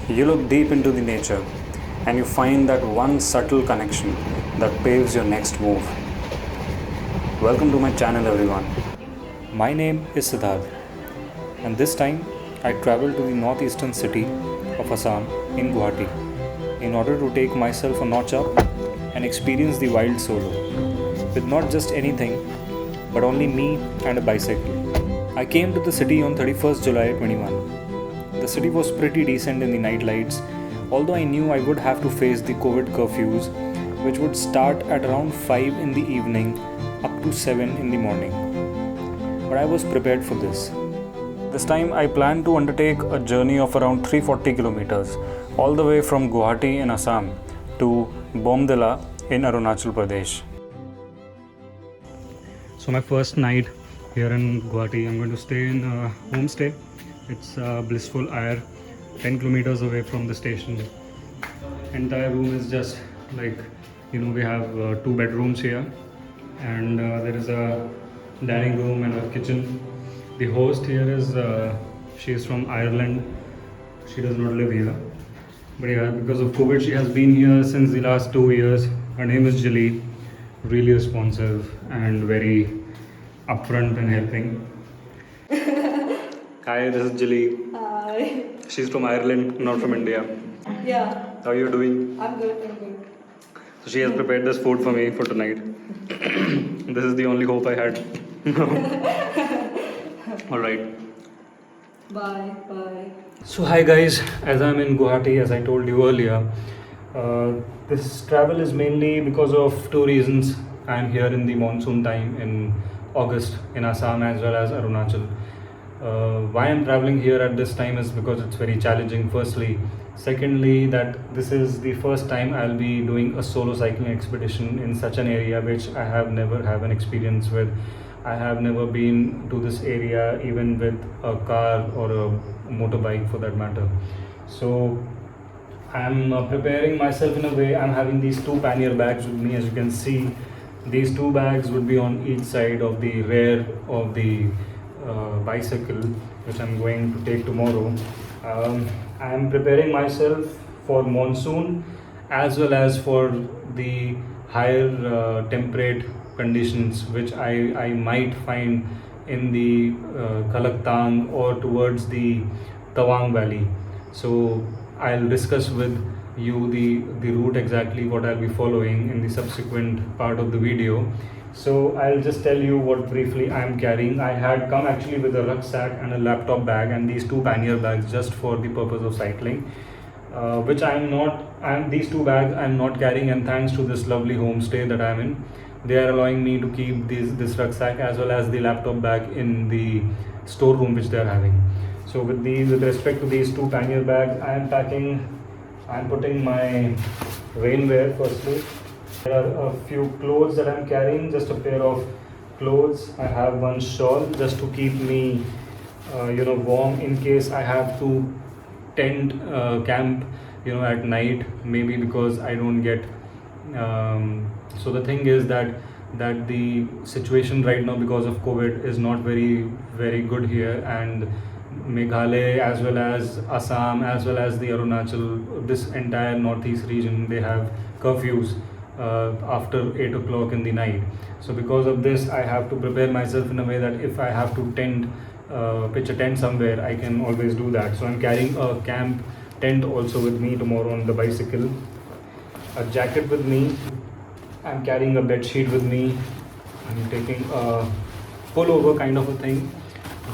You look deep into the nature and you find that one subtle connection that paves your next move. Welcome to my channel, everyone. My name is Siddharth, and this time I traveled to the northeastern city of Assam in Guwahati in order to take myself a notch up and experience the wild solo with not just anything but only me and a bicycle. I came to the city on 31st July 21. The city was pretty decent in the night lights, although I knew I would have to face the COVID curfews, which would start at around 5 in the evening up to 7 in the morning. But I was prepared for this. This time I planned to undertake a journey of around 340 kilometers all the way from Guwahati in Assam to Bomdila in Arunachal Pradesh. So my first night here in Guwahati, I'm going to stay in a homestay. It's Blissful Air, 10 kilometers away from the station. Entire room is just like, we have 2 bedrooms here, and there is a dining room and a kitchen. The host here is, she is from Ireland. She does not live here. But yeah, because of COVID, she has been here since the last 2 years. Her name is Jali, really responsive and very upfront and helping. Hi, this is Jali. Hi. She's from Ireland, not from India. Yeah, How are you doing? I'm good. I'm good. So she has prepared this food for me for tonight. This is the only hope I had. Alright. Bye. Bye. So hi guys, as I'm in Guwahati, as I told you earlier, this travel is mainly because of 2 reasons. I'm here in the monsoon time in August in Assam as well as Arunachal. Why I'm traveling here at this time is because it's very challenging, firstly. Secondly, that this is the first time I'll be doing a solo cycling expedition in such an area which I have never have an experience with. I have never been to this area even with a car or a motorbike for that matter. So I'm preparing myself in a way. I'm having these 2 pannier bags with me. As you can see, these 2 bags would be on each side of the rear of the bicycle, which I'm going to take tomorrow. I am preparing myself for monsoon as well as for the higher temperate conditions which I might find in the Kalaktang or towards the Tawang Valley. So I'll discuss with you the route exactly what I'll be following in the subsequent part of the video. So I'll just tell you what briefly I'm carrying. I had come actually with a rucksack and a laptop bag and these 2 pannier bags just for the purpose of cycling, which these 2 bags I'm not carrying, and thanks to this lovely homestay that I'm in, they are allowing me to keep this rucksack as well as the laptop bag in the storeroom which they are having. So with respect to these 2 pannier bags, I'm putting my rainwear firstly. There are a few clothes that I'm carrying, just a pair of clothes. I have one shawl just to keep me warm in case I have to tent camp at night, maybe because I don't get so the thing is that the situation right now because of COVID is not very very good here, and Meghalaya as well as Assam as well as the Arunachal, this entire northeast region, they have curfews after 8 o'clock in the night. So because of this, I have to prepare myself in a way that if I have to pitch a tent somewhere, I can always do that. So I'm carrying a camp tent also with me tomorrow on the bicycle, a jacket with me. I'm carrying a bed sheet with me. I'm taking a pullover kind of a thing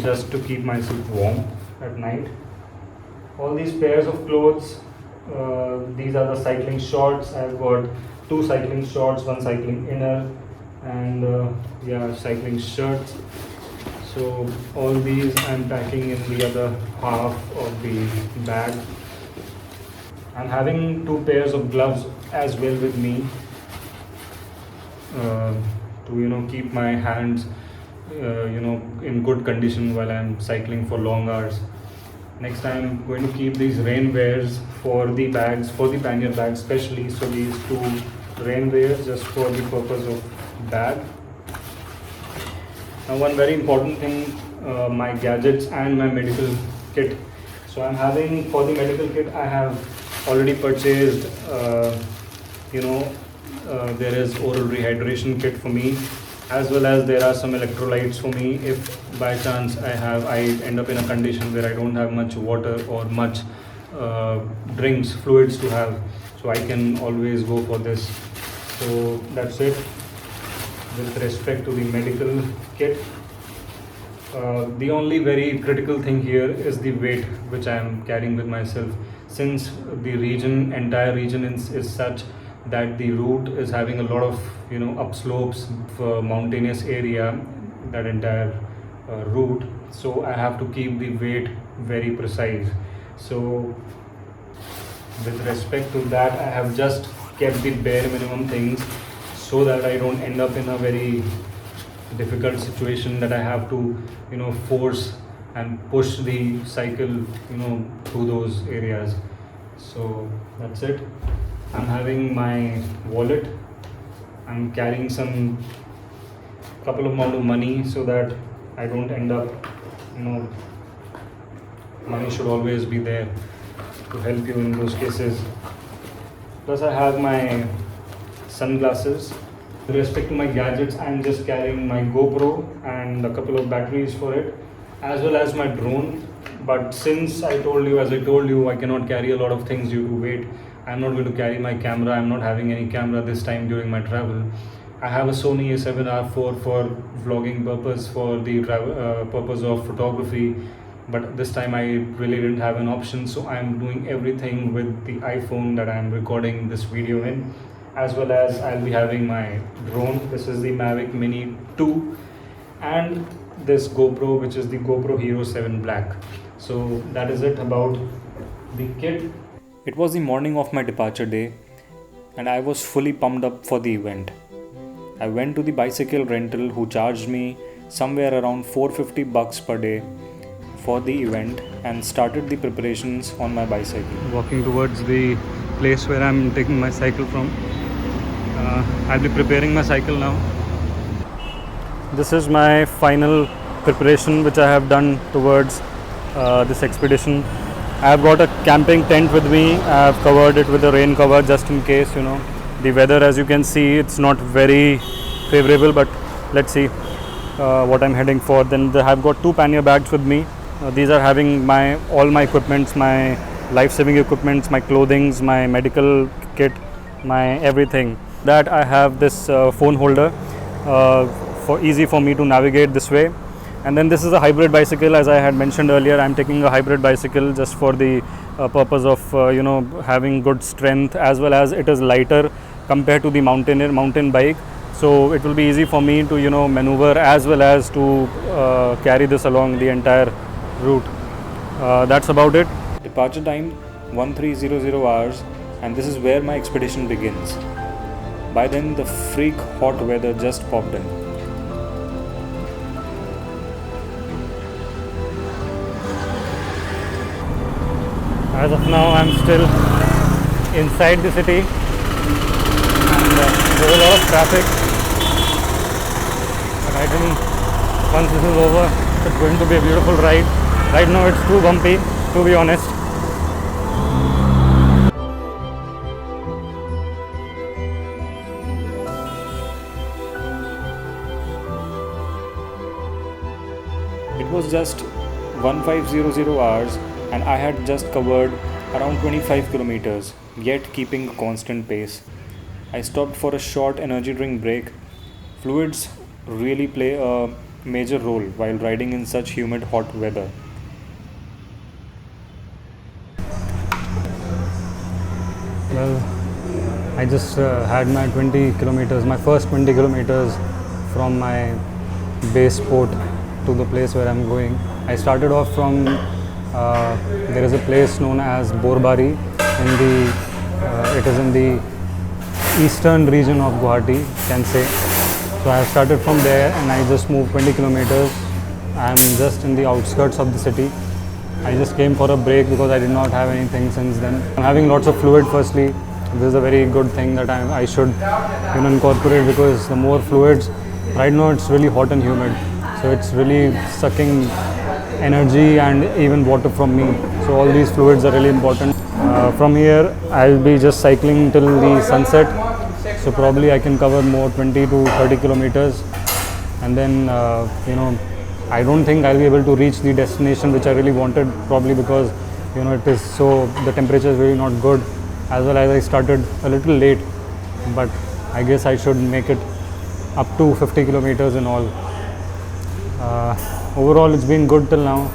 just to keep myself warm at night. All these pairs of clothes, these are the cycling shorts. I've got 2 cycling shorts, 1 cycling inner, and cycling shirts. So all these I'm packing in the other half of the bag. I'm having 2 pairs of gloves as well with me to keep my hands in good condition while I'm cycling for long hours. Next, I'm going to keep these rainwears for the bags, for the pannier bags especially. So these 2 rainwears just for the purpose of bag. Now one very important thing, my gadgets and my medical kit. So I'm having, for the medical kit, I have already purchased, there is oral rehydration kit for me, as well as there are some electrolytes for me if by chance I end up in a condition where I don't have much water or much drinks, fluids to have. So I can always go for this. So that's it with respect to the medical kit. The only very critical thing here is the weight which I am carrying with myself, since the entire region is such that the route is having a lot of upslopes, mountainous area, that entire route. So I have to keep the weight very precise. So with respect to that, I have just kept the bare minimum things so that I don't end up in a very difficult situation that I have to force and push the cycle through those areas. So that's it. I'm having my wallet. I'm carrying some couple of amount of money so that I don't end up money should always be there to help you in those cases. Plus I have my sunglasses. With respect to my gadgets, I'm just carrying my GoPro and a couple of batteries for it, as well as my drone. But since I told you I cannot carry a lot of things due to weight, I'm not going to carry my camera. I'm not having any camera this time during my travel. I have a Sony A7R IV for vlogging purpose, for the purpose of photography, but this time I really didn't have an option, so I'm doing everything with the iPhone that I'm recording this video in, as well as I'll be having my drone. This is the Mavic Mini 2, and this GoPro, which is the GoPro Hero 7 Black. So that is it about the kit. It was the morning of my departure day, and I was fully pumped up for the event. I went to the bicycle rental, who charged me somewhere around $450 per day for the event, and started the preparations on my bicycle. Walking towards the place where I'm taking my cycle from. I'll be preparing my cycle now. This is my final preparation which I have done towards this expedition. I have got a camping tent with me. I have covered it with a rain cover just in case, The weather, as you can see, it's not very favorable, but let's see what I'm heading for. Then I have got 2 pannier bags with me. These are having all my equipments, my life-saving equipments, my clothings, my medical kit, my everything. That I have this phone holder for easy for me to navigate this way. And then this is a hybrid bicycle, as I had mentioned earlier. I'm taking a hybrid bicycle just for the purpose of having good strength, as well as it is lighter compared to the mountain bike. So it will be easy for me to maneuver, as well as to carry this along the entire route. That's about it. Departure time 1300 hours, and this is where my expedition begins. By then the freak hot weather just popped in. As of now, I'm still inside the city, and there's a lot of traffic. But I think once this is over, it's going to be a beautiful ride. Right now, it's too bumpy, to be honest. It was just 1500 hours, and I had just covered around 25 kilometers, yet keeping a constant pace. I stopped for a short energy drink break. Fluids really play a major role while riding in such humid, hot weather. Well, I just had my 20 kilometers, my first 20 kilometers from my base port to the place where I'm going. I started off from there is a place known as Borbari it is in the eastern region of Guwahati, can say. So I started from there, and I just moved 20 kilometers. I'm just in the outskirts of the city. I just came for a break because I did not have anything since then. I'm having lots of fluid firstly. This is a very good thing that I should incorporate, because the more fluids, right now it's really hot and humid. So it's really sucking energy and even water from me. So all these fluids are really important. From here, I'll be just cycling till the sunset. So probably I can cover more 20 to 30 kilometers, and then I don't think I'll be able to reach the destination which I really wanted, probably because it is so, the temperature is really not good, as well as I started a little late, but I guess I should make it up to 50 kilometers in all. Overall it's been good till now.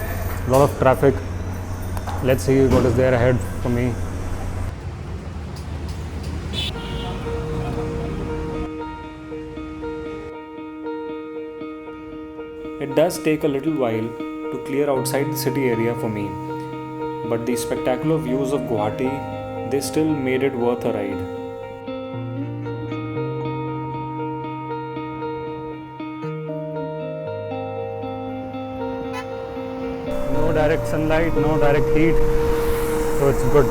A lot of traffic. Let's see what is there ahead for me. It does take a little while to clear outside the city area for me, but the spectacular views of Guwahati, they still made it worth a ride. No direct sunlight, no direct heat, so it's good.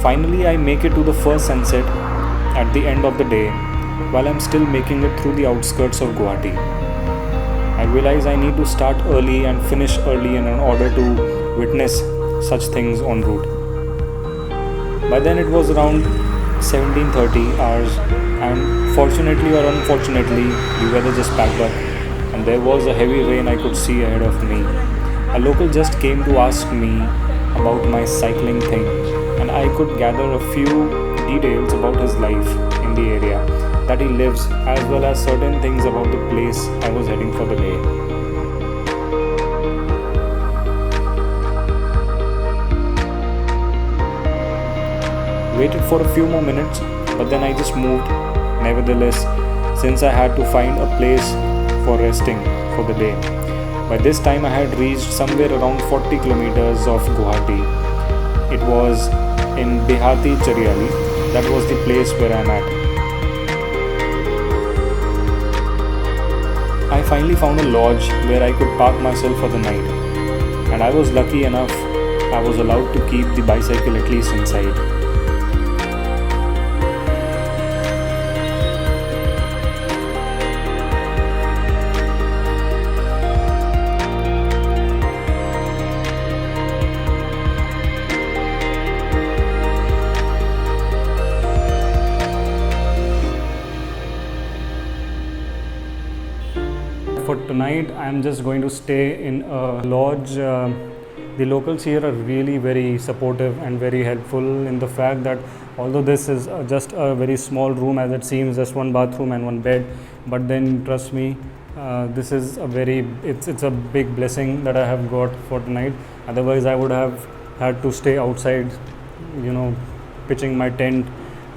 Finally, I make it to the first sunset at the end of the day while I'm still making it through the outskirts of Guwahati. I realize I need to start early and finish early in order to witness such things en route. By then it was around 17:30 hours, and fortunately or unfortunately the weather just packed up and there was a heavy rain I could see ahead of me. A local just came to ask me about my cycling thing, and I could gather a few details about his life in the area that he lives, as well as certain things about the place I was heading for the day. Waited for a few more minutes, but then I just moved nevertheless, since I had to find a place for resting for the day. By this time I had reached somewhere around 40 kilometers of Guwahati. It was in Dehati Chariali. That was the place where I'm at. I finally found a lodge where I could park myself for the night, and I was lucky enough I was allowed to keep the bicycle at least inside. For tonight, I'm just going to stay in a lodge. The locals here are really very supportive and very helpful in the fact that although this is just a very small room as it seems, just one bathroom and one bed, but then trust me, this is it's a big blessing that I have got for tonight. Otherwise I would have had to stay outside, pitching my tent,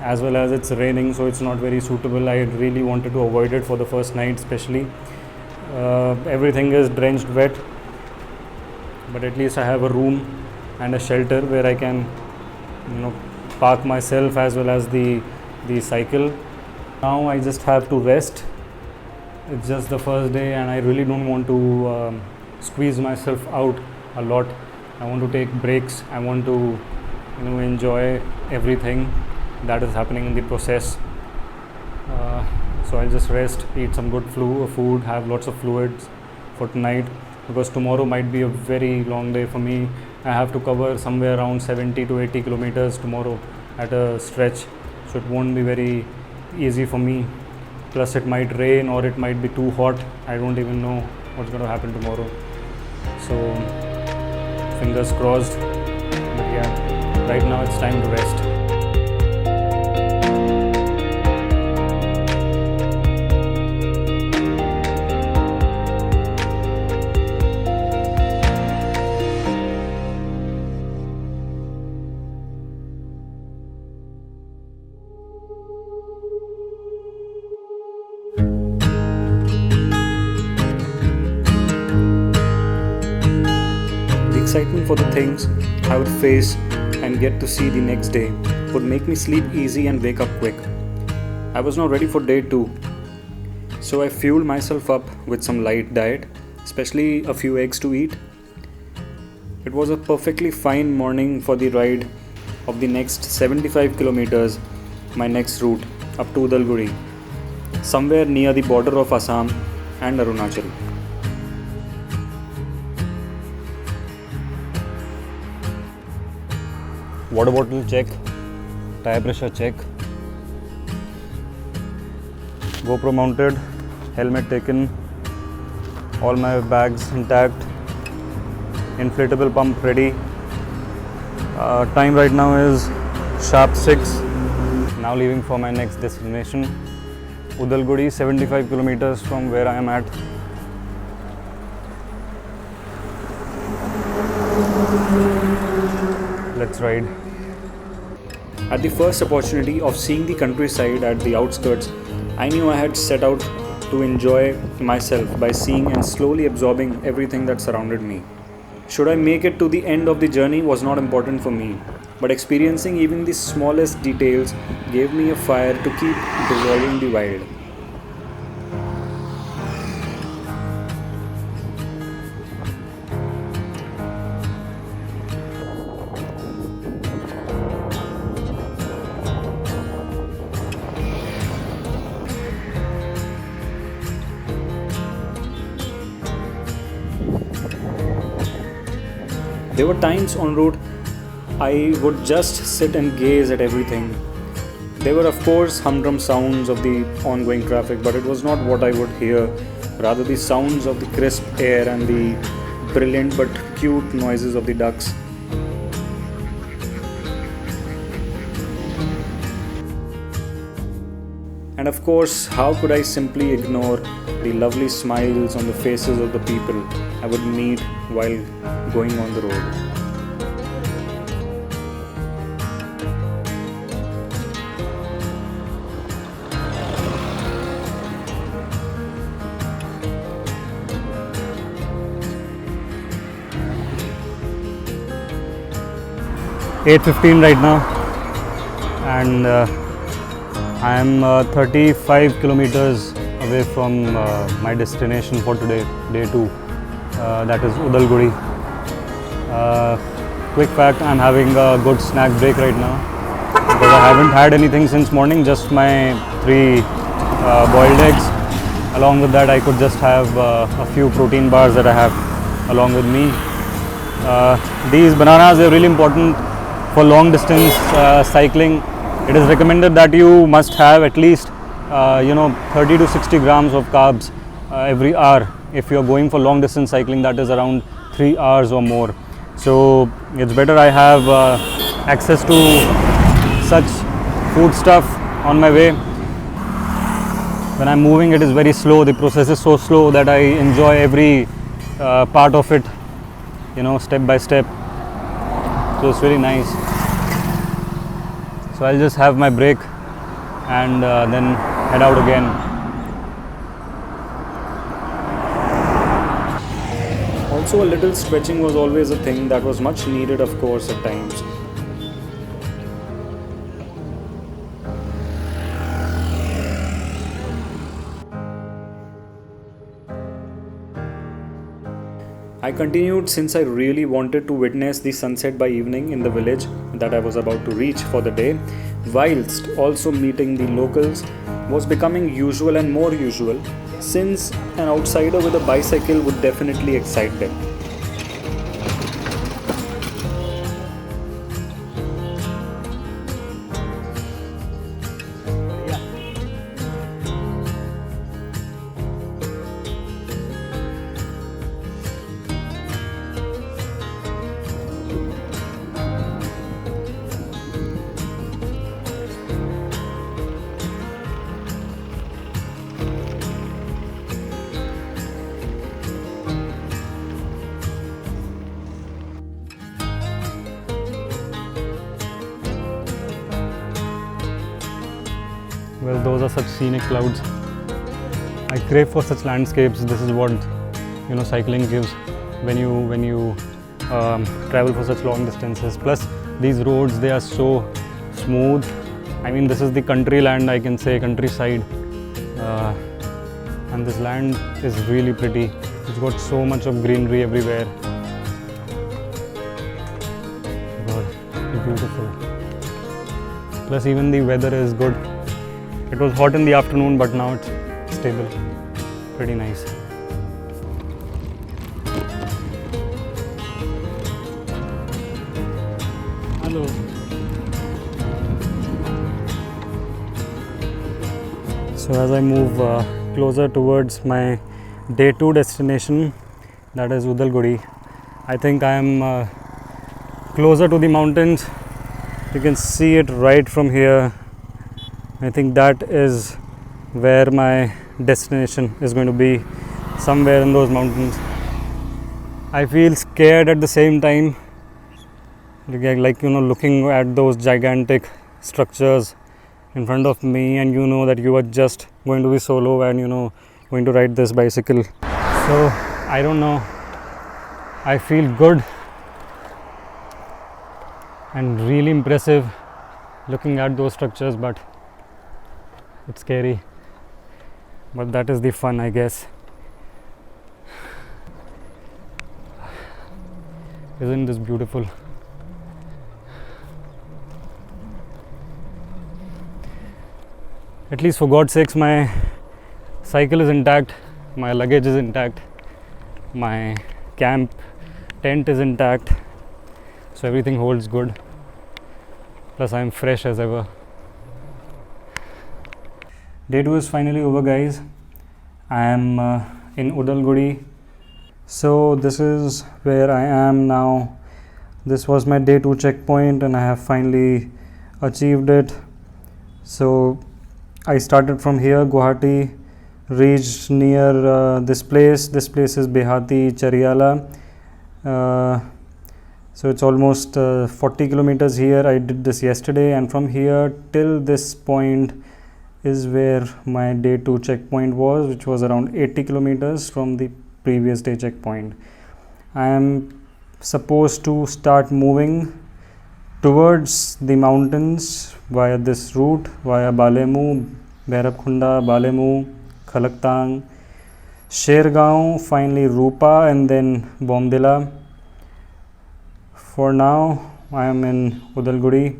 as well as it's raining, so it's not very suitable. I really wanted to avoid it for the first night especially. Everything is drenched wet, but at least I have a room and a shelter where I can park myself as well as the cycle. Now I just have to rest. It's just the first day and I really don't want to squeeze myself out a lot. I want to take breaks. I want to enjoy everything that is happening in the process. So I'll just rest, eat some good food, have lots of fluids for tonight, because tomorrow might be a very long day for me. I have to cover somewhere around 70 to 80 kilometers tomorrow at a stretch, so it won't be very easy for me. Plus it might rain or it might be too hot. I don't even know what's going to happen tomorrow. So fingers crossed. But yeah, right now it's time to rest. Excitement for the things I would face and get to see the next day would make me sleep easy and wake up quick. I was now ready for day 2, So I fueled myself up with some light diet, especially a few eggs to eat. It was a perfectly fine morning for the ride of the next 75 kilometers, my next route up to Udalguri, somewhere near the border of Assam and Arunachal. Water bottle check, tire pressure check, GoPro mounted, helmet taken, all my bags intact, inflatable pump ready. Time right now is sharp 6. Now leaving for my next destination, Udalguri, 75 kilometers from where I am at. Let's ride. At the first opportunity of seeing the countryside at the outskirts, I knew I had set out to enjoy myself by seeing and slowly absorbing everything that surrounded me. Should I make it to the end of the journey was not important for me, but experiencing even the smallest details gave me a fire to keep dissolving the wild. There were times en route I would just sit and gaze at everything. There were, of course, humdrum sounds of the ongoing traffic, but it was not what I would hear, rather, the sounds of the crisp air and the brilliant but cute noises of the ducks. And of course, how could I simply ignore the lovely smiles on the faces of the people I would meet while going on the road? (8:15) right now, and I am 35 kilometers away from my destination for today, day 2, that is Udalguri. Quick fact, I am having a good snack break right now because I haven't had anything since morning, just my 3 boiled eggs. Along with that, I could just have a few protein bars that I have along with me. These bananas are really important for long distance cycling. It is recommended that you must have at least 30 to 60 grams of carbs every hour if you are going for long distance cycling, that is around 3 hours or more. So it's better I have access to such food stuff on my way. When I'm moving, it is very slow. The process is so slow that I enjoy every part of it, step by step. So it's really nice. So I'll just have my break and then head out again. Also, a little stretching was always a thing that was much needed, of course, at times. I continued since I really wanted to witness the sunset by evening in the village that I was about to reach for the day, whilst also meeting the locals was becoming usual and more usual, since an outsider with a bicycle would definitely excite them. Well, those are such scenic clouds. I crave for such landscapes. This is what cycling gives when you travel for such long distances. Plus, these roads, they are so smooth. I mean, this is the country land, I can say, countryside. and this land is really pretty. It's got so much of greenery everywhere. God, beautiful. Plus even the weather is good. It was hot in the afternoon, but now it's stable. Pretty nice. Hello. So as I move closer towards my day 2 destination, that is Udalgudi, I think I am closer to the mountains. You can see it right from here. I think that is where my destination is going to be, somewhere in those mountains. I feel scared at the same time, like looking at those gigantic structures in front of me, and you know that you are just going to be solo and going to ride this bicycle. So I don't know, I feel good and really impressive looking at those structures, but it's scary. But that is the fun, I guess. Isn't this beautiful? At least for God's sakes, my cycle is intact, my luggage is intact, my camp tent is intact, so everything holds good. Plus I am fresh as ever. Day 2 is finally over, guys. I am in Udalgudi. So this is where I am now. This was my day 2 checkpoint and I have finally achieved it. So I started from here, Guwahati, reached near this place. This place is Behati Chariala. So it's almost 40 kilometers here. I did this yesterday, and from here till this point is where my day 2 checkpoint was, which was around 80 kilometers from the previous day checkpoint. I am supposed to start moving towards the mountains via this route, via Balemu, Bhairabkunda, Balemu, Khalaktang, Shergaon, finally Rupa, and then Bomdila. For now, I am in Udalgudi,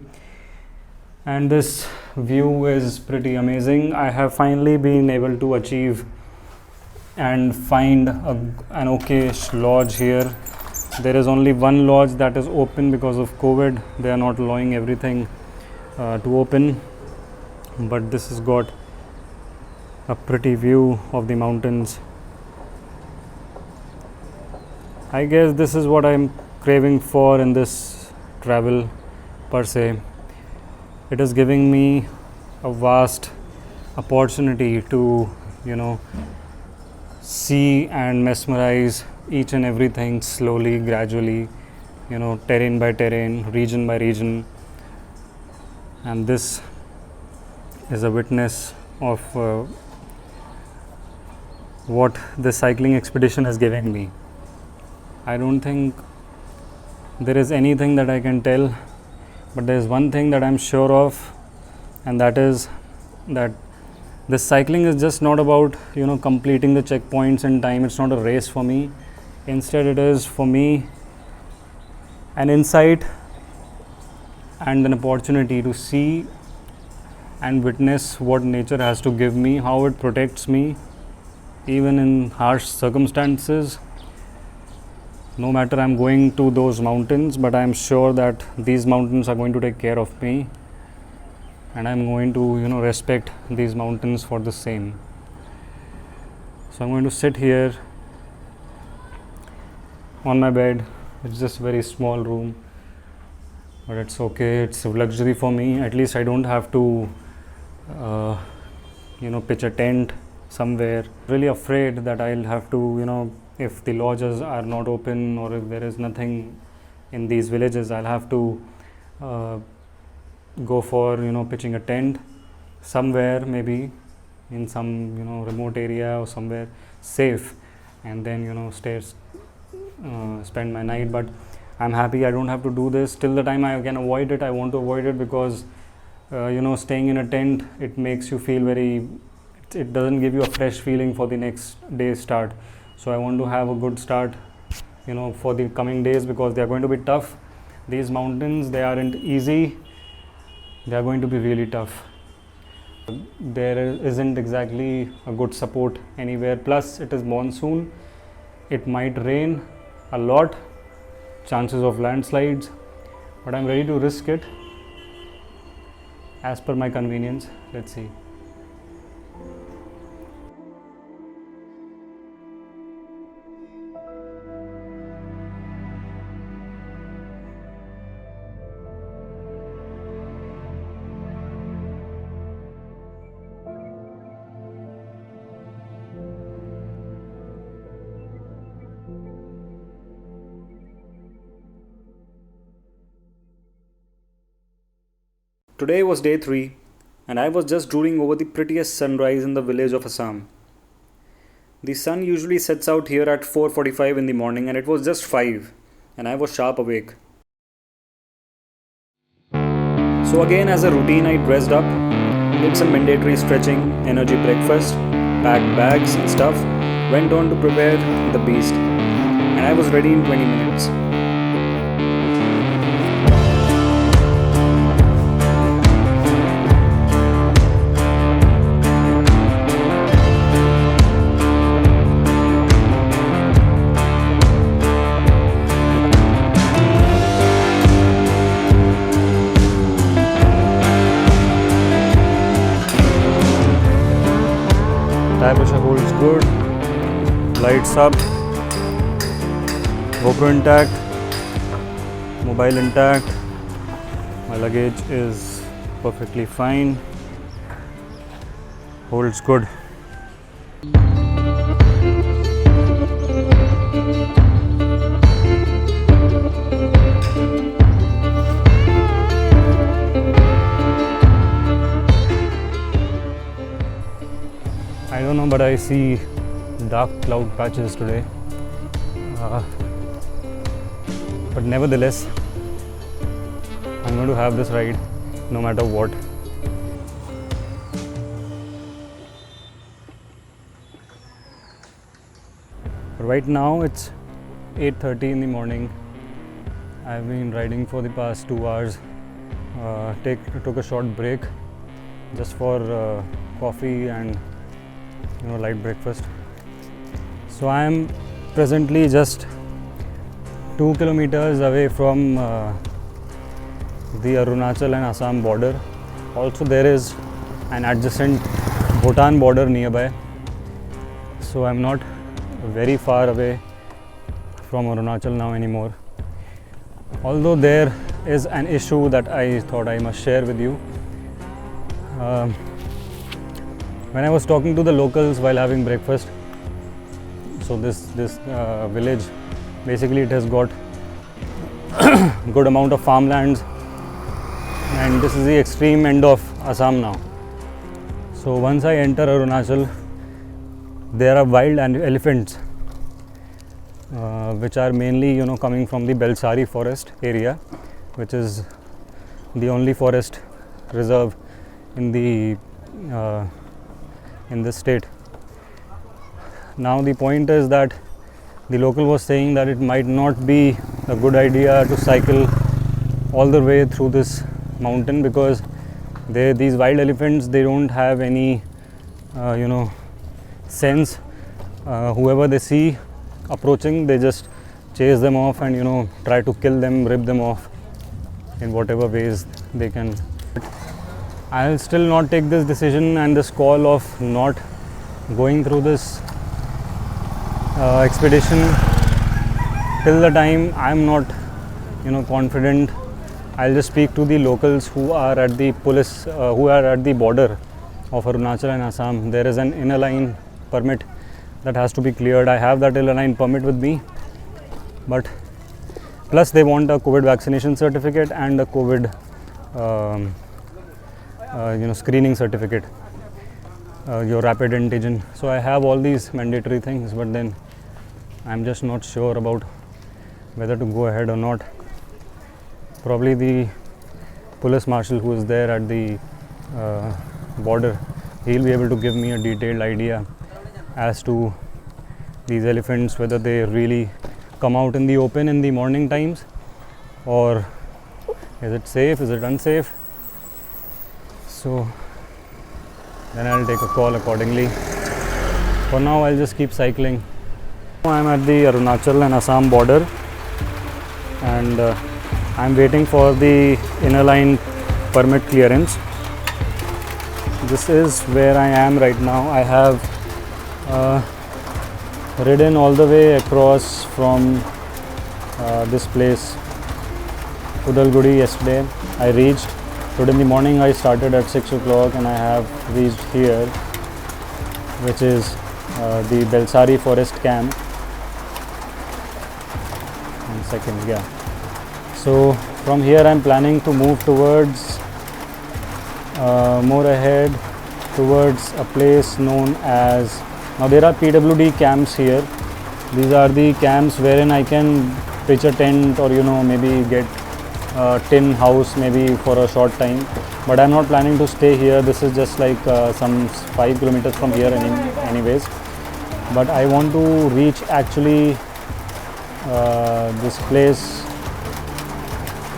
and this view is pretty amazing. I have finally been able to achieve and find an okayish lodge here. There is only one lodge that is open because of COVID. They are not allowing everything to open, but this has got a pretty view of the mountains. I guess this is what I'm craving for in this travel per se. It is giving me a vast opportunity to see and mesmerize each and everything slowly, gradually, terrain by terrain, region by region. And this is a witness of what this cycling expedition is giving me. I don't think there is anything that I can tell, but there is one thing that I'm sure of, and that is that this cycling is just not about completing the checkpoints in time. It's not a race for me. Instead, it is for me an insight and an opportunity to see and witness what nature has to give me, how it protects me even in harsh circumstances. No matter I'm going to those mountains, but I'm sure that these mountains are going to take care of me, and I'm going to respect these mountains for the same. So I'm going to sit here on my bed. It's just a very small room, but it's okay. It's a luxury for me. At least I don't have to pitch a tent somewhere. Really afraid that I'll have to if the lodges are not open, or if there is nothing in these villages, I'll have to go for pitching a tent somewhere, maybe in some remote area or somewhere safe, and then spend my night. But I'm happy I don't have to do this. Till the time I can avoid it, I want to avoid it, because staying in a tent, it makes you feel very, it doesn't give you a fresh feeling for the next day's start. So I want to have a good start, for the coming days, because they are going to be tough. These mountains, they aren't easy. They are going to be really tough. There isn't exactly a good support anywhere. Plus, it is monsoon. It might rain a lot. Chances of landslides. But I'm ready to risk it as per my convenience. Let's see. Today was day 3, and I was just drooling over the prettiest sunrise in the village of Assam. The sun usually sets out here at 4:45 in the morning, and it was just 5, and I was sharp awake. So again, as a routine, I dressed up, did some mandatory stretching, energy breakfast, packed bags and stuff, went on to prepare the beast, and I was ready in 20 minutes. Tire pressure holds good, lights up, GoPro intact, mobile intact, my luggage is perfectly fine, holds good. I don't know, but I see dark cloud patches today. But nevertheless, I'm going to have this ride no matter what. Right now it's 8:30 in the morning. I've been riding for the past 2 hours. Took a short break just for coffee and light breakfast. So I am presently just 2 kilometers away from the Arunachal and Assam border. Also there is an adjacent Bhutan border nearby. So I'm not very far away from Arunachal now anymore. Although there is an issue that I thought I must share with you. When I was talking to the locals while having breakfast, so this village, basically it has got good amount of farmlands, and this is the extreme end of Assam now. So once I enter Arunachal, there are wild elephants, which are mainly coming from the Belsari forest area, which is the only forest reserve in this state. Now the point is that the local was saying that it might not be a good idea to cycle all the way through this mountain, because these wild elephants, they don't have any sense. Whoever they see approaching, they just chase them off and try to kill them, rip them off in whatever ways they can. I'll still not take this decision and this call of not going through this expedition till the time I'm not confident. I'll just speak to the locals who are at the who are at the border of Arunachal and Assam. There is an inner line permit that has to be cleared. I have that inner line permit with me, but plus they want a COVID vaccination certificate and a COVID screening certificate, your rapid antigen. So I have all these mandatory things, but then I'm just not sure about whether to go ahead or not. Probably the police marshal who is there at the border he'll be able to give me a detailed idea as to these elephants, whether they really come out in the open in the morning times, or is it safe, is it unsafe. So then I'll take a call accordingly. For now I'll just keep cycling. I'm at the Arunachal and Assam border, and I'm waiting for the inner line permit clearance. This is where I am right now. I have ridden all the way across from this place, Udalgudi, yesterday. I reached. Today in the morning I started at 6 o'clock and I have reached here, which is the Belsari Forest Camp. 1 second, yeah. So from here I'm planning to move towards more ahead towards a place known as, now there are PWD camps here. These are the camps wherein I can pitch a tent, or maybe get a tin house maybe for a short time, but I'm not planning to stay here. This is just like some 5 kilometers from here anyways, but I want to reach actually this place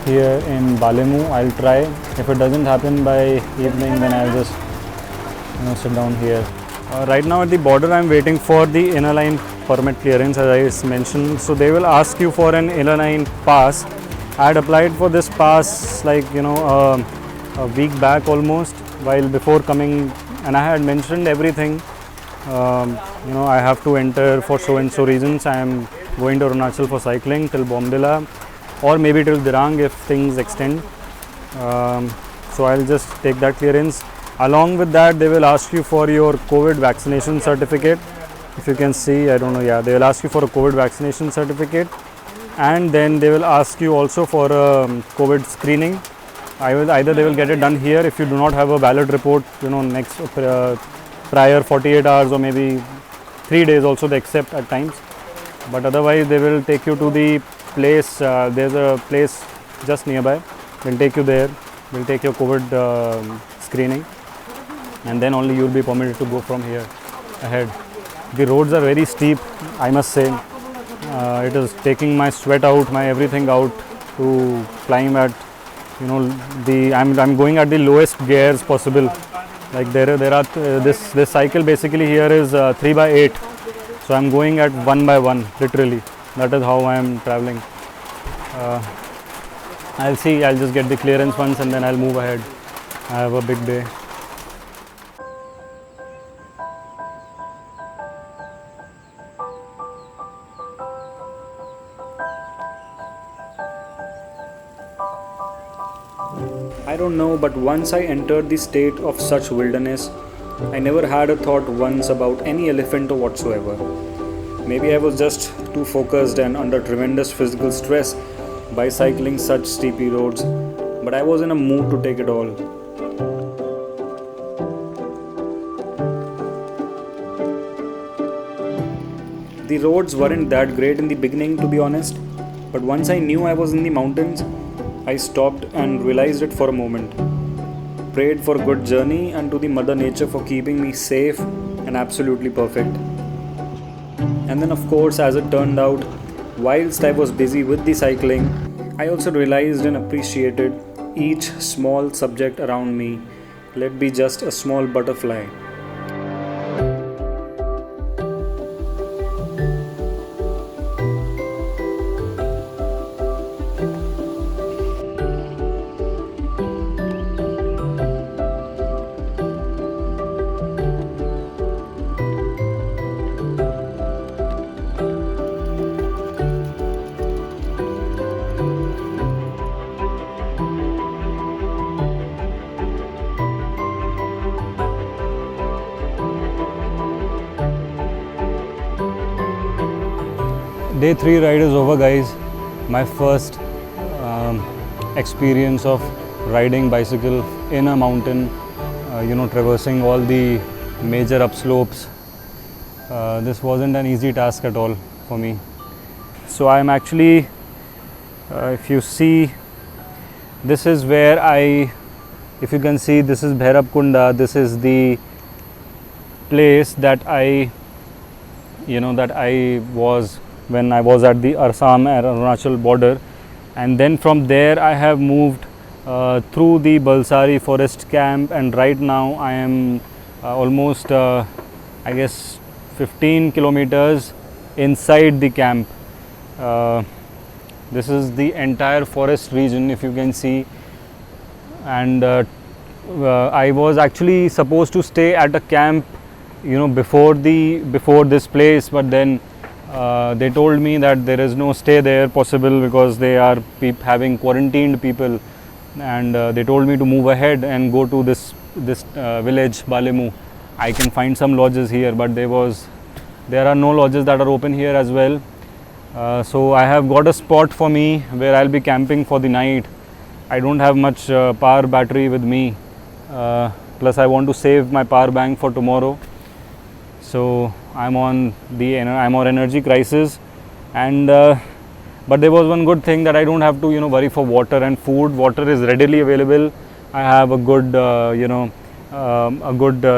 here in Balemu. I'll try. If it doesn't happen by evening, then I'll just sit down here. Right now at the border I'm waiting for the inner line permit clearance, as I mentioned. So they will ask you for an inner line pass. I had applied for this pass like a week back almost, while before coming, and I had mentioned everything. I have to enter for so and so reasons. I am going to Arunachal for cycling till Bomdila, or maybe till Dirang if things extend. So I'll just take that clearance. Along with that, they will ask you for your COVID vaccination certificate. If you can see, I don't know, yeah, they will ask you for a COVID vaccination certificate, and then they will ask you also for a COVID screening. Either they will get it done here if you do not have a valid report, next prior 48 hours, or maybe 3 days also they accept at times. But otherwise they will take you to the place. There's a place just nearby. They'll take you there. They'll take your COVID screening, and then only you'll be permitted to go from here ahead. The roads are very steep, I must say. It is taking my sweat out, my everything out to climb at, I'm going at the lowest gears possible. Like there are this cycle basically here is 3x8, so I'm going at 1x1 literally. That is how I am traveling. I'll see. I'll just get the clearance once and then I'll move ahead. I have a big day. I don't know, but once I entered the state of such wilderness, I never had a thought once about any elephant or whatsoever. Maybe I was just too focused and under tremendous physical stress by cycling such steepy roads, but I was in a mood to take it all. The roads weren't that great in the beginning, to be honest, but once I knew I was in the mountains, I stopped and realized it for a moment. Prayed for a good journey and to the Mother Nature for keeping me safe and absolutely perfect. And then, of course, as it turned out, whilst I was busy with the cycling, I also realized and appreciated each small subject around me, let be just a small butterfly. Day 3 ride is over, guys. My first experience of riding bicycle in a mountain, traversing all the major upslopes. This wasn't an easy task at all for me. So I'm actually, if you see, this is where if you can see, this is Bhairab Kunda, this is the place that I was when I was at the Assam and Arunachal border, and then from there I have moved through the Balsari forest camp, and right now I am almost I guess 15 kilometers inside the camp. This is the entire forest region, if you can see, and I was actually supposed to stay at a camp before this place, but then they told me that there is no stay there possible because they are having quarantined people, and they told me to move ahead and go to this village Balemu. I can find some lodges here, but there are no lodges that are open here as well. So I have got a spot for me where I'll be camping for the night. I don't have much power battery with me, plus I want to save my power bank for tomorrow. So I'm on energy crisis, and but there was one good thing, that I don't have to worry for water and food. Water is readily available. I have a good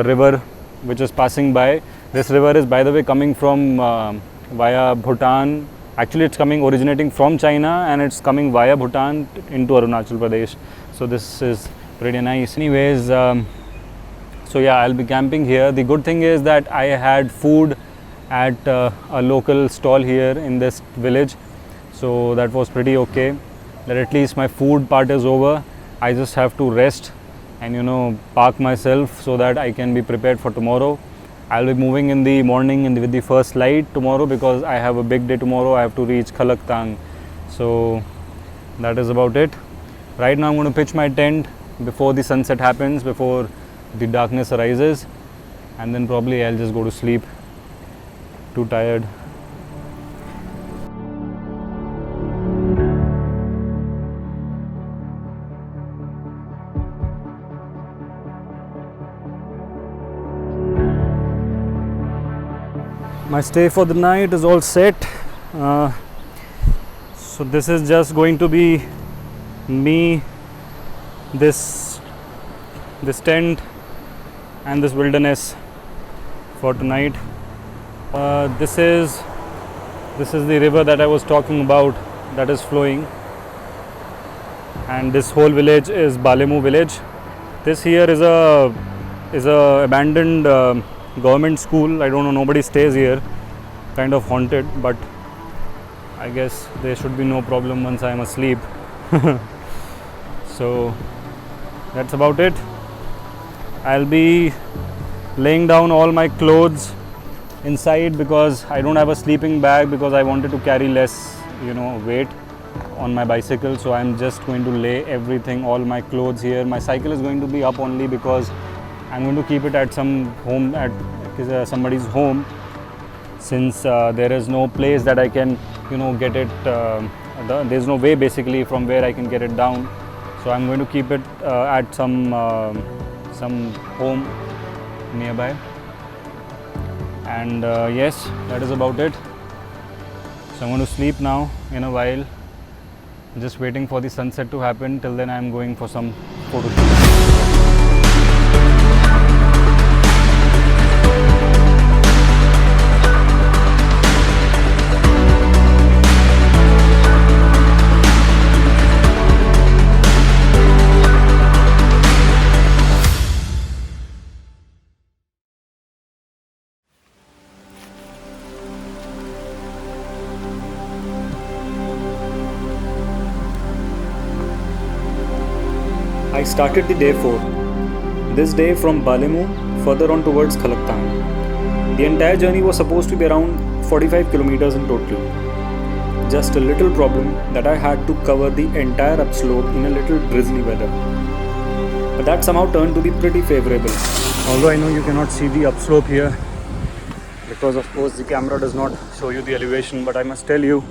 river which is passing by. This river is, by the way, coming from via Bhutan. Actually, it's originating from China, and it's coming via Bhutan into Arunachal Pradesh. So this is pretty nice. Anyways, so yeah, I'll be camping here. The good thing is that I had food at a local stall here in this village, so that was pretty okay. That at least my food part is over. I just have to rest and park myself so that I can be prepared for tomorrow. I'll be moving in the morning with the first light tomorrow, because I have a big day tomorrow. I have to reach Khalaktang. So that is about it. Right now I'm going to pitch my tent before the sunset happens, before the darkness arises, and then probably I'll just go to sleep. Too tired. My stay for the night is all set. So this is just going to be me, this tent, and this wilderness for tonight. This is the river that I was talking about, that is flowing, and this whole village is Balemu village. This here is a abandoned government school. I don't know, nobody stays here, kind of haunted, but I guess there should be no problem once I am asleep. So that's about it. I'll be laying down all my clothes inside, because I don't have a sleeping bag, because I wanted to carry less weight on my bicycle. So I'm just going to lay everything, all my clothes here. My cycle is going to be up only because I'm going to keep it at somebody's home, since there is no place that I can get it, there's no way basically from where I can get it down. So I'm going to keep it at some home nearby. And yes, that is about it. So I'm going to sleep now in a while, just waiting for the sunset to happen. Till then I'm going for some photo shoot. I started the day 4. This day from Balemu further on towards Khalaktang. The entire journey was supposed to be around 45 kilometers in total. Just a little problem that I had to cover the entire upslope in a little drizzly weather. But that somehow turned to be pretty favorable. Although I know you cannot see the upslope here, because of course the camera does not show you the elevation, but I must tell you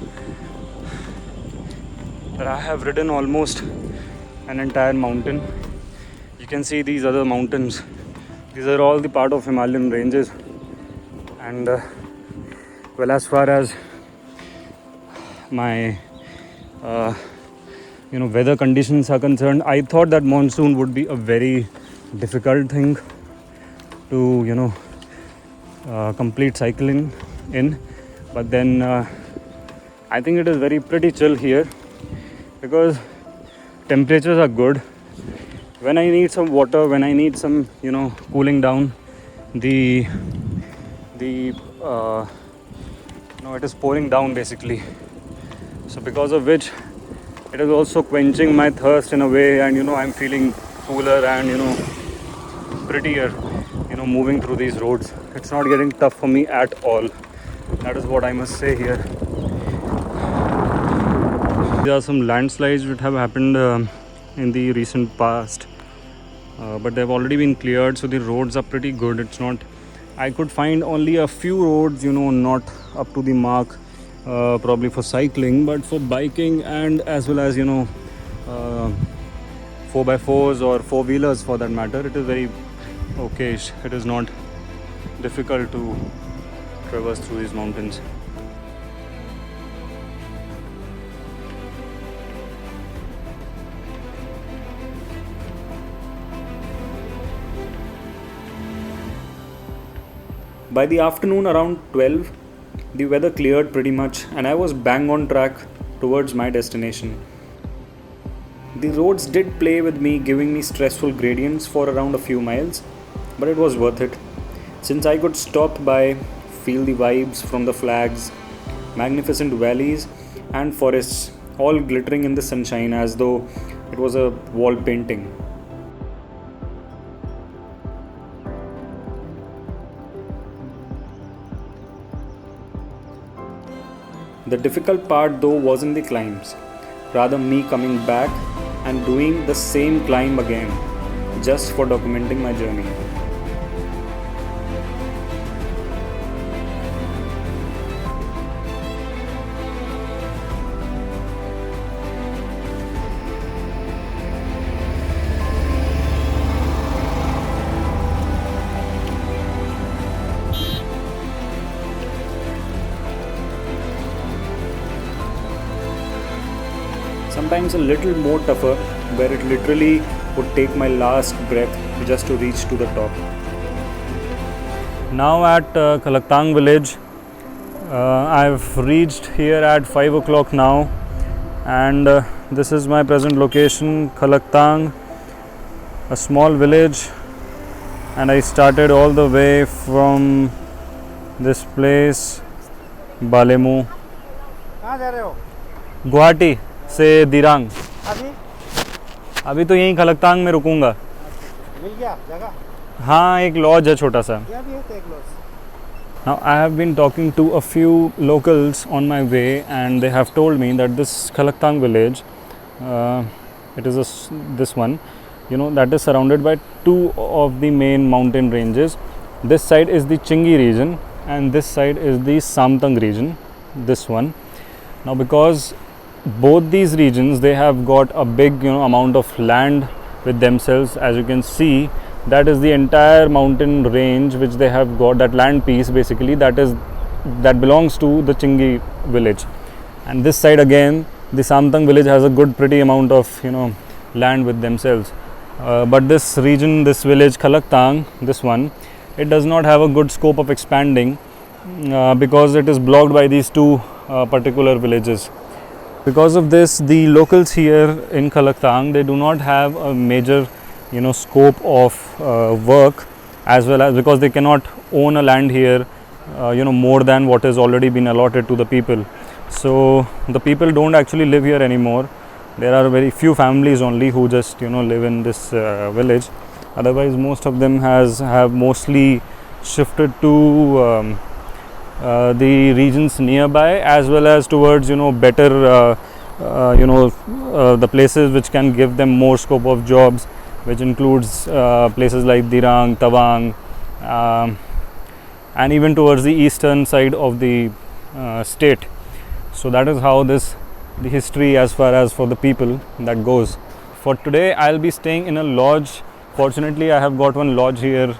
that I have ridden almost an entire mountain. You can see these other mountains. These are all the part of Himalayan ranges. And well, as far as my weather conditions are concerned, I thought that monsoon would be a very difficult thing to complete cycling in, but then I think it is very pretty chill here because temperatures are good. When I need some water, when I need some cooling down, the it is pouring down basically. So because of which it is also quenching my thirst in a way, and I'm feeling cooler and prettier moving through these roads. It's not getting tough for me at all. That is what I must say here. There are some landslides which have happened in the recent past, but they've already been cleared, so the roads are pretty good. It's not, I could find only a few roads not up to the mark, probably for cycling, but for biking and as well as 4x4s or 4-wheelers for that matter, it is very okayish. It is not difficult to traverse through these mountains. By the afternoon around 12, the weather cleared pretty much and I was bang on track towards my destination. The roads did play with me, giving me stressful gradients for around a few miles, but it was worth it, since I could stop by, feel the vibes from the flags, magnificent valleys and forests all glittering in the sunshine as though it was a wall painting. The difficult part though wasn't the climbs, rather me coming back and doing the same climb again, just for documenting my journey. Sometimes a little more tougher, where it literally would take my last breath just to reach to the top. Now at Khalaktang village, I've reached here at 5 o'clock now, and this is my present location, Khalaktang, a small village, and I started all the way from this place, Balemu, कहाँ जा रहे हो गुवाहाटी से दिरांग. अभी अभी तो यहीं खलकतांग में रुकूंगा. मिल गया जगह हाँ, एक लॉज है छोटा सा. यह भी है तो एक laws Now I have been talking to a few locals on my way, and they have told me that this Khalaktang village, it is this one, that is surrounded by two of the main mountain ranges. This side is the Chingi region, and this side is the Samtang region. This one. Now, because both these regions, they have got a big amount of land with themselves, as you can see. That is the entire mountain range which they have got, that land piece basically, that belongs to the Chingi village. And this side again, the Samtang village has a good pretty amount of land with themselves. But this region, this village Khalaktang, this one, it does not have a good scope of expanding because it is blocked by these two particular villages. Because of this, the locals here in Khalaktang, they do not have a major scope of work, as well as because they cannot own a land here more than what has already been allotted to the people. So the people don't actually live here anymore. There are very few families only who just live in this village. Otherwise, most of them have mostly shifted to the regions nearby, as well as towards better the places which can give them more scope of jobs, which includes places like Dirang, Tawang, and even towards the eastern side of the state. So that is how the history as far as for the people that goes. For today, I'll be staying in a lodge. Fortunately, I have got one lodge here.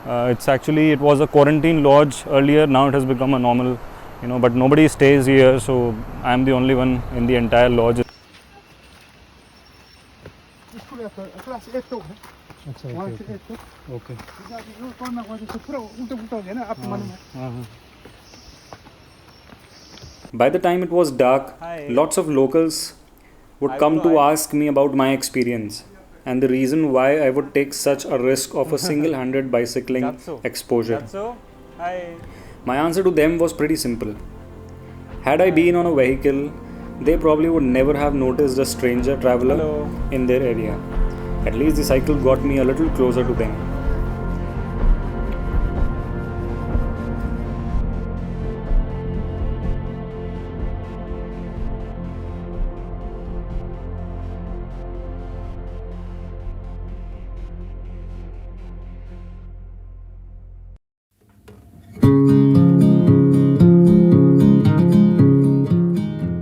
It was a quarantine lodge earlier. Now it has become a normal, but nobody stays here, so I'm the only one in the entire lodge. अच्छा वहाँ okay से एक तो okay यो करना खोजे तो पूरा उल्टा उल्टा हो गया ना आपके मन में. By the time it was dark, Hi. lots of locals would come to ask me about my experience and the reason why I would take such a risk of a single-handed bicycling exposure. That's so. Hi. My answer to them was pretty simple. Had I been on a vehicle, they probably would never have noticed a stranger traveler Hello. in their area. At least the cycle got me a little closer to them.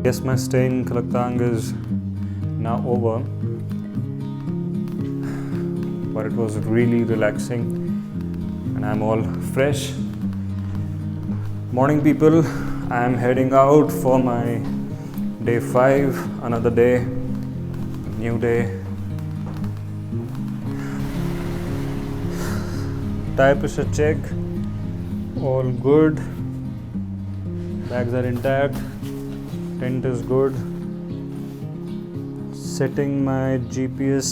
Yes, my stay in Kalaktang is now over, but it was really relaxing and I'm all fresh. Morning, people. I am heading out for my day 5, another day, new day. Tire pressure check, all good. Bags are intact. Tent is good. Setting my GPS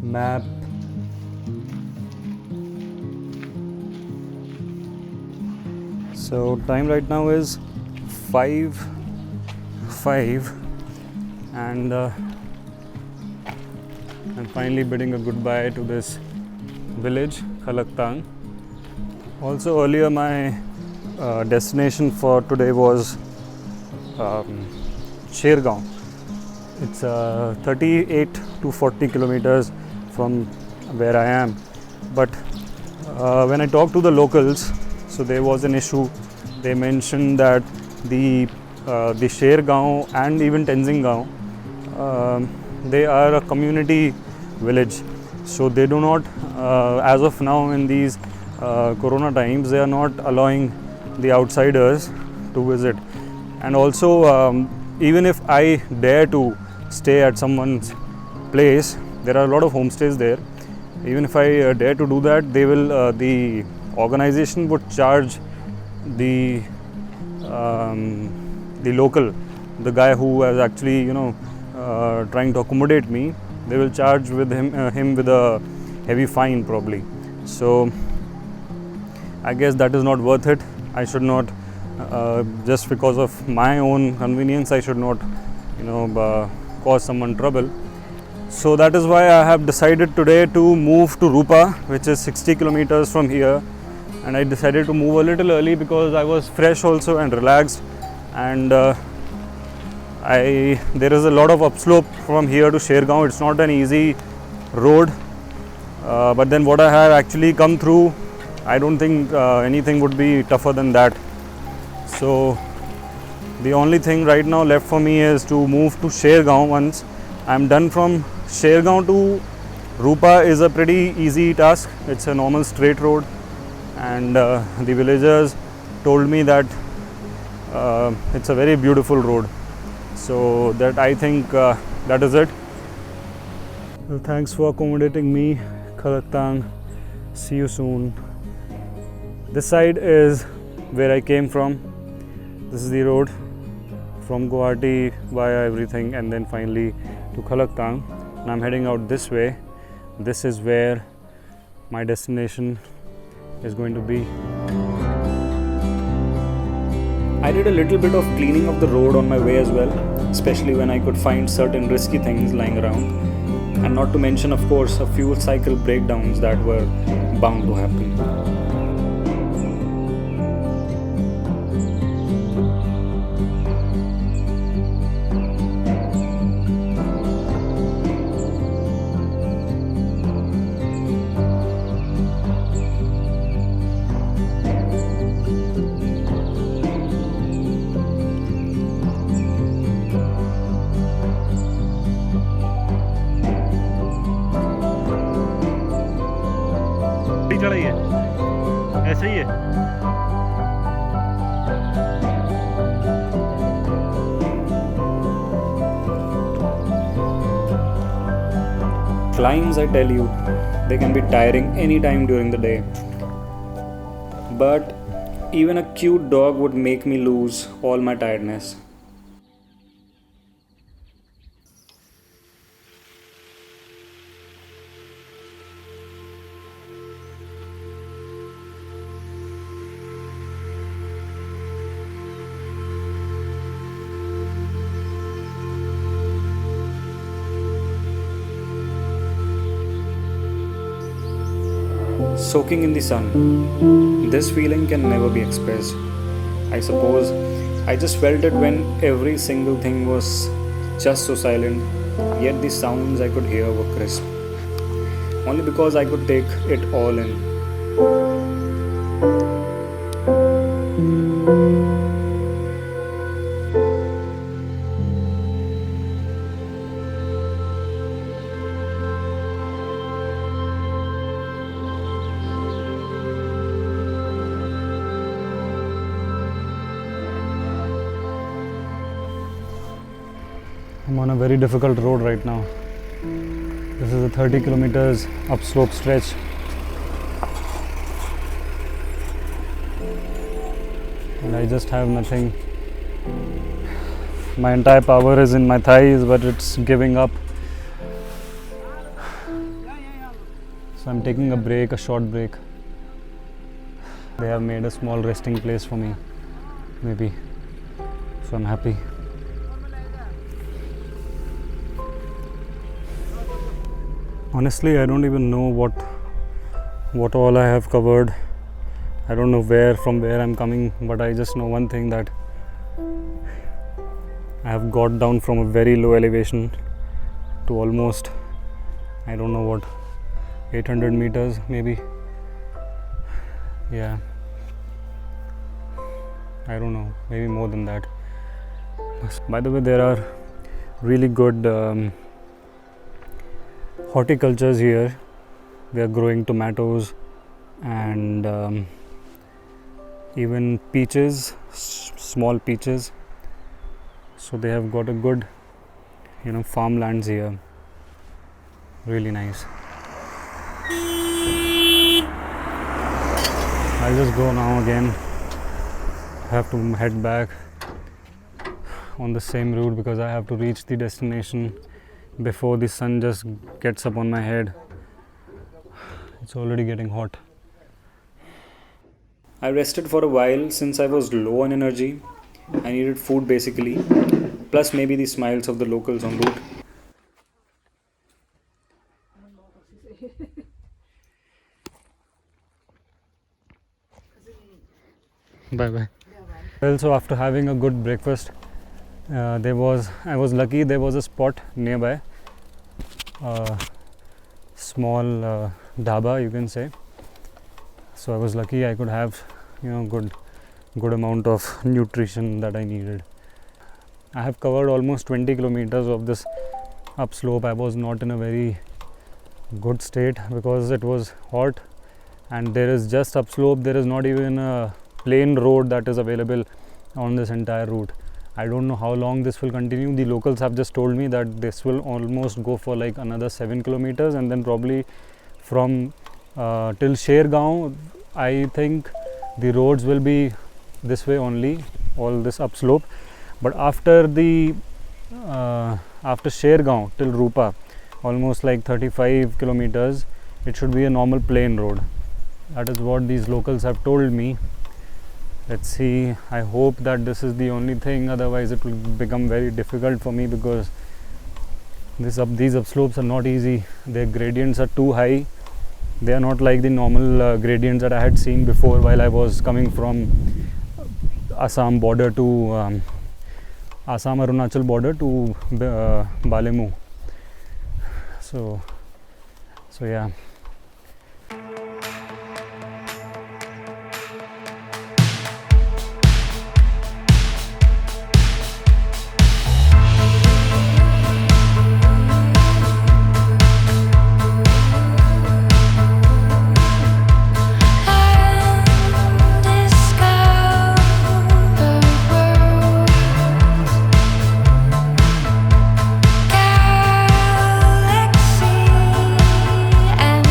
map. So time right now is 5:05 and I'm finally bidding a goodbye to this village, Kalaktang. Also earlier my destination for today was Shergaon. It's 38 to 40 kilometers from where I am. But when I talked to the locals, so there was an issue. They mentioned that the Shergaon and even Tenzing Gaon, they are a community village. So they do not, as of now in these Corona times, they are not allowing the outsiders to visit. And also, even if I dare to stay at someone's place, there are a lot of homestays there. Even if I dare to do that, they will. The organization would charge the local, the guy who was actually trying to accommodate me. They will charge with him with a heavy fine probably. So I guess that is not worth it. I should not. Just because of my own convenience, I should not, cause someone trouble. So that is why I have decided today to move to Rupa, which is 60 kilometers from here. And I decided to move a little early because I was fresh also and relaxed. And there is a lot of upslope from here to Shergaon. It's not an easy road. But then what I have actually come through, I don't think anything would be tougher than that. So the only thing right now left for me is to move to Shergaon. Once I'm done from Shergaon to Rupa is a pretty easy task. It's a normal straight road, and the villagers told me that it's a very beautiful road. So that I think that is it. Well, thanks for accommodating me, Kalaktang. See you soon. This side is where I came from. This is the road from Guwahati via everything and then finally to Kalaktang. And I'm heading out this way. This is where my destination is going to be. I did a little bit of cleaning of the road on my way as well, especially when I could find certain risky things lying around. And not to mention, of course, a few cycle breakdowns that were bound to happen. चढ़ाई है ऐसे ही है Climbs, I tell you, They can be tiring anytime during the day. But even a cute dog would make me lose all my tiredness. Soaking in the sun. This feeling can never be expressed. I suppose I just felt it when every single thing was just so silent, yet the sounds I could hear were crisp. Only because I could take it all in. I'm on a very difficult road right now. This is a 30 kilometers upslope stretch. And I just have nothing. My entire power is in my thighs, but it's giving up. So I'm taking a break, a short break. They have made a small resting place for me, maybe. So I'm happy. Honestly, I don't even know what all I have covered. I don't know from where I'm coming, but I just know one thing, that I have got down from a very low elevation to almost, I don't know what, 800 meters maybe. Yeah, I don't know, maybe more than that. By the way, there are really good horticultures here. They are growing tomatoes and even peaches, small peaches. So they have got a good, farmlands here. Really nice. I'll just go now again. I have to head back on the same route because I have to reach the destination before the sun just gets up on my head. It's already getting hot. I rested for a while since I was low on energy. I needed food basically, plus maybe the smiles of the locals en route. Bye bye. Well, so after having a good breakfast, I was lucky there was a spot nearby, small dhaba you can say. So I was lucky I could have good amount of nutrition that I needed. I have covered almost 20 kilometers of this upslope. I was not in a very good state because it was hot and there is just upslope. There is not even a plain road that is available on this entire route. I don't know how long this will continue. The locals have just told me that this will almost go for like another 7 kilometers and then probably from till Shergaon, I think the roads will be this way only, all this upslope. But after Shergaon till Rupa, almost like 35 kilometers, it should be a normal plain road. That is what these locals have told me. Let's see. I hope that this is the only thing, otherwise it will become very difficult for me because these upslopes are not easy. Their gradients are too high. They are not like the normal gradients that I had seen before while I was coming from Assam border to Assam Arunachal border to Balemu. So yeah. Galaxy and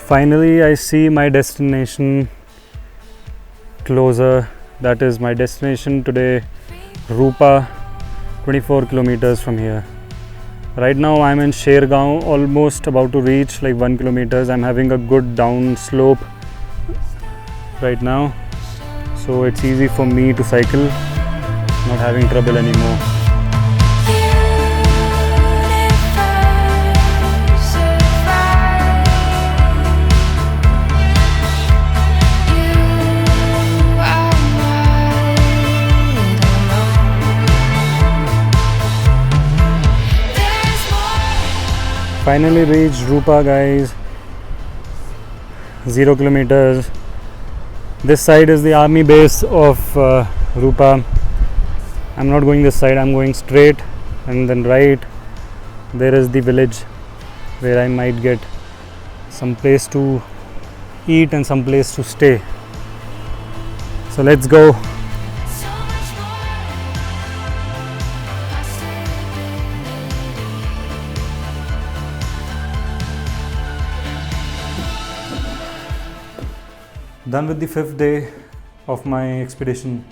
Finally, I see my destination closer. That is my destination today, Rupa, 24 kilometers from here. Right now I'm in Shergaon, almost about to reach like 1 kilometers. I'm having a good down slope right now, so it's easy for me to cycle, not having trouble anymore. Finally reached Rupa, guys. 0 kilometers. This side is the army base of Rupa. I'm not going this side, I'm going straight, and then right there is the village where I might get some place to eat and some place to stay. So let's go. Done with the 5th day of my expedition.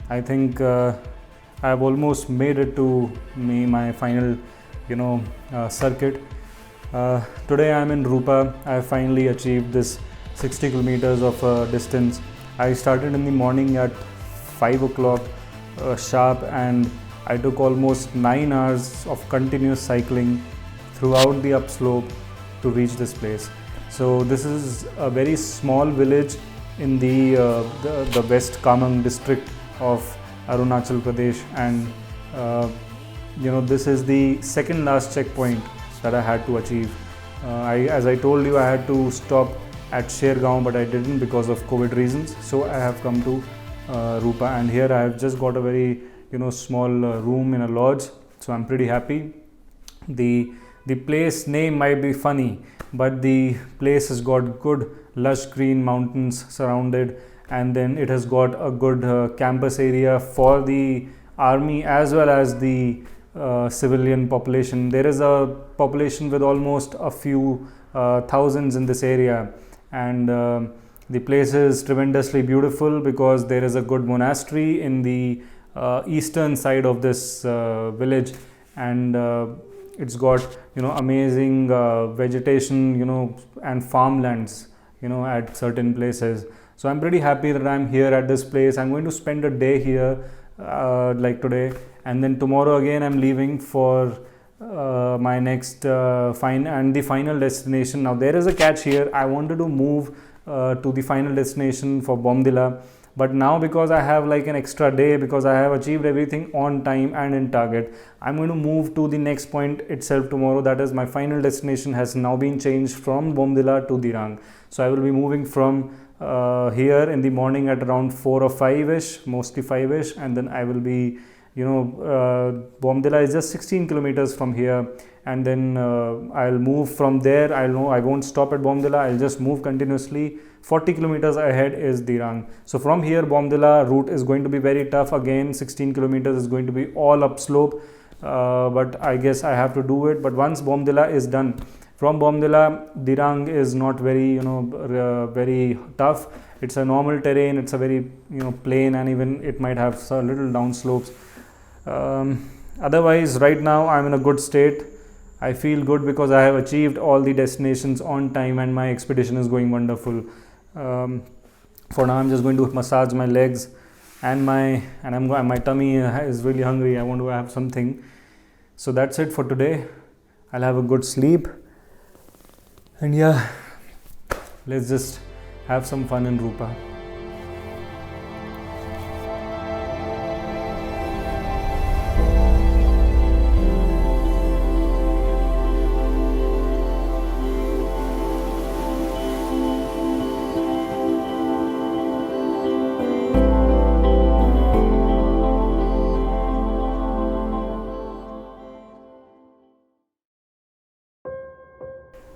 I think I've almost made it to my final, circuit. Today I'm in Rupa. I finally achieved this 60 kilometers of distance. I started in the morning at 5 o'clock sharp, and I took almost 9 hours of continuous cycling throughout the upslope to reach this place. So this is a very small village in the West Kamang district of Arunachal Pradesh, and this is the second last checkpoint that I had to achieve. As I told you, I had to stop at Shergaon, but I didn't because of COVID reasons. So I have come to Rupa, and here I have just got a very small room in a lodge. So I'm pretty happy. The place name might be funny, but the place has got good lush green mountains surrounded, and then it has got a good campus area for the army as well as the civilian population. There is a population with almost a few thousands in this area, and the place is tremendously beautiful because there is a good monastery in the eastern side of this village, and it's got amazing vegetation and farmlands at certain places. So I'm pretty happy that I'm here at this place. I'm going to spend a day here like today, and then tomorrow again I'm leaving for my next the final destination. Now there is a catch here. I wanted to move to the final destination for Bomdila, but now because I have like an extra day, because I have achieved everything on time and in target, I'm going to move to the next point itself tomorrow. That is, my final destination has now been changed from Bomdila to Dirang. So I will be moving from here in the morning at around 4 or 5ish, mostly 5ish, and then I will be Bomdila is just 16 kilometers from here, and then I'll move from there. I won't stop at Bomdila, I'll just move continuously. 40 kilometers ahead is Dirang. So from here Bomdila route is going to be very tough. Again, 16 kilometers is going to be all upslope, but I guess I have to do it. But once Bomdila is done, from Bomdila, Dirang is not very very tough. It's a normal terrain, it's a very plain, and even it might have a little down slopes. Otherwise, right now I'm in a good state. I feel good because I have achieved all the destinations on time, and my expedition is going wonderful. For now I'm just going to massage my legs and my tummy is really hungry. I want to have something. So that's it for today. I'll have a good sleep, and yeah, let's just have some fun in Rupa.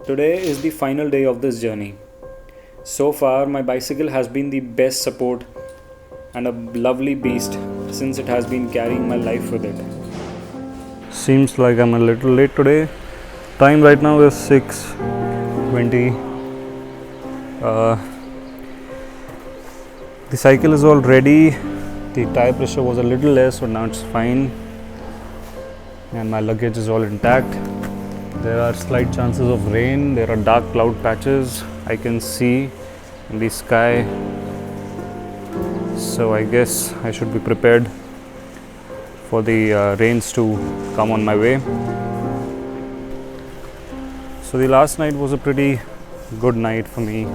Today is the final day of this journey. So far, my bicycle has been the best support and a lovely beast since it has been carrying my life with it. Seems like I'm a little late today. Time right now is 6:20. The cycle is all ready. The tire pressure was a little less, but now it's fine. And my luggage is all intact. There are slight chances of rain. There are dark cloud patches I can see in the sky. So I guess I should be prepared for the rains to come on my way. So the last night was a pretty good night for me.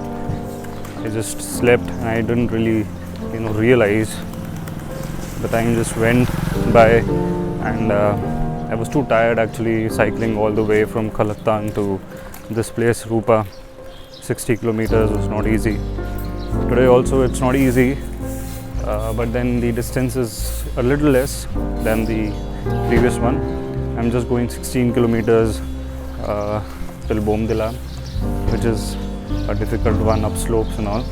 I just slept and I didn't really, realize. The time just went by, and I was too tired actually cycling all the way from Khalatang to this place, Rupa. 60 kilometers was not easy. Today also it's not easy, but then the distance is a little less than the previous one. I'm just going 16 kilometers till Bomdila, which is a difficult one, up slopes and all.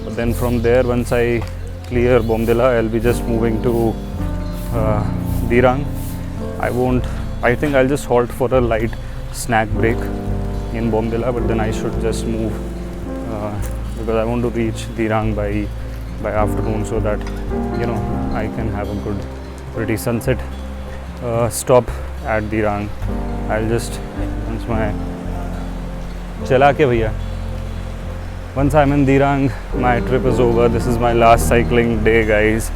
But then from there, once I clear Bomdila, I'll be just moving to Dirang. I think I'll just halt for a light snack break in Bomdila, but then I should just move because I want to reach Dirang by afternoon, so that I can have a good pretty sunset stop at Dirang. I'll just once I'm in Dirang, my trip is over. This is my last cycling day, guys.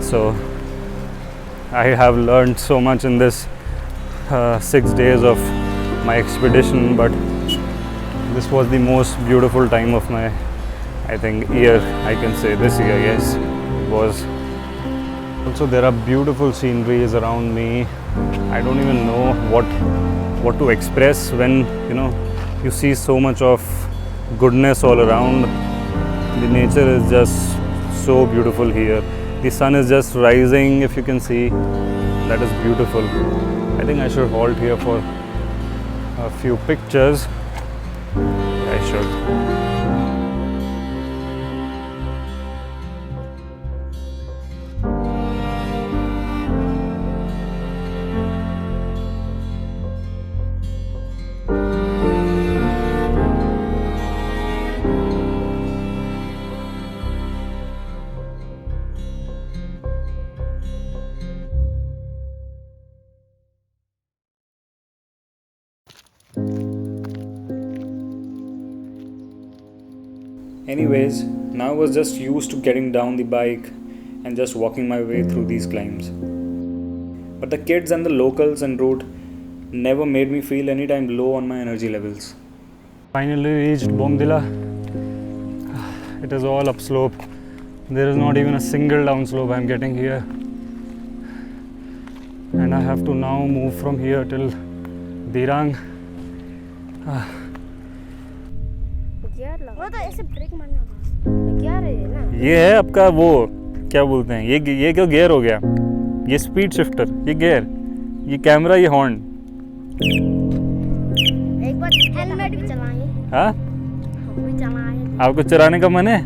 So I have learned so much in this 6 days of my expedition, but this was the most beautiful time of my, I think, year. I can say this year, yes, it was. Also, there are beautiful sceneries around me. I don't even know what to express when you see so much of goodness all around. The nature is just so beautiful here. The sun is just rising, if you can see. That is beautiful. I think I should halt here for a few pictures. I should. Anyways, now I was just used to getting down the bike and just walking my way through these climbs. But the kids and the locals en route never made me feel any time low on my energy levels. Finally reached Bomdila. It is all upslope. There is not even a single downslope I'm getting here. And I have to now move from here till Dirang. वो तो ऐसे break मारना होगा। Gear है ना? ये है आपका वो क्या बोलते हैं, ये क्यों गियर हो गया? ये स्पीड शिफ्टर, ये गियर, ये कैमरा, ये हॉर्न। एक बार हेलमेट भी चलाएंगे। हाँ? भी चलाएंगे। आपको चलाने का मन है?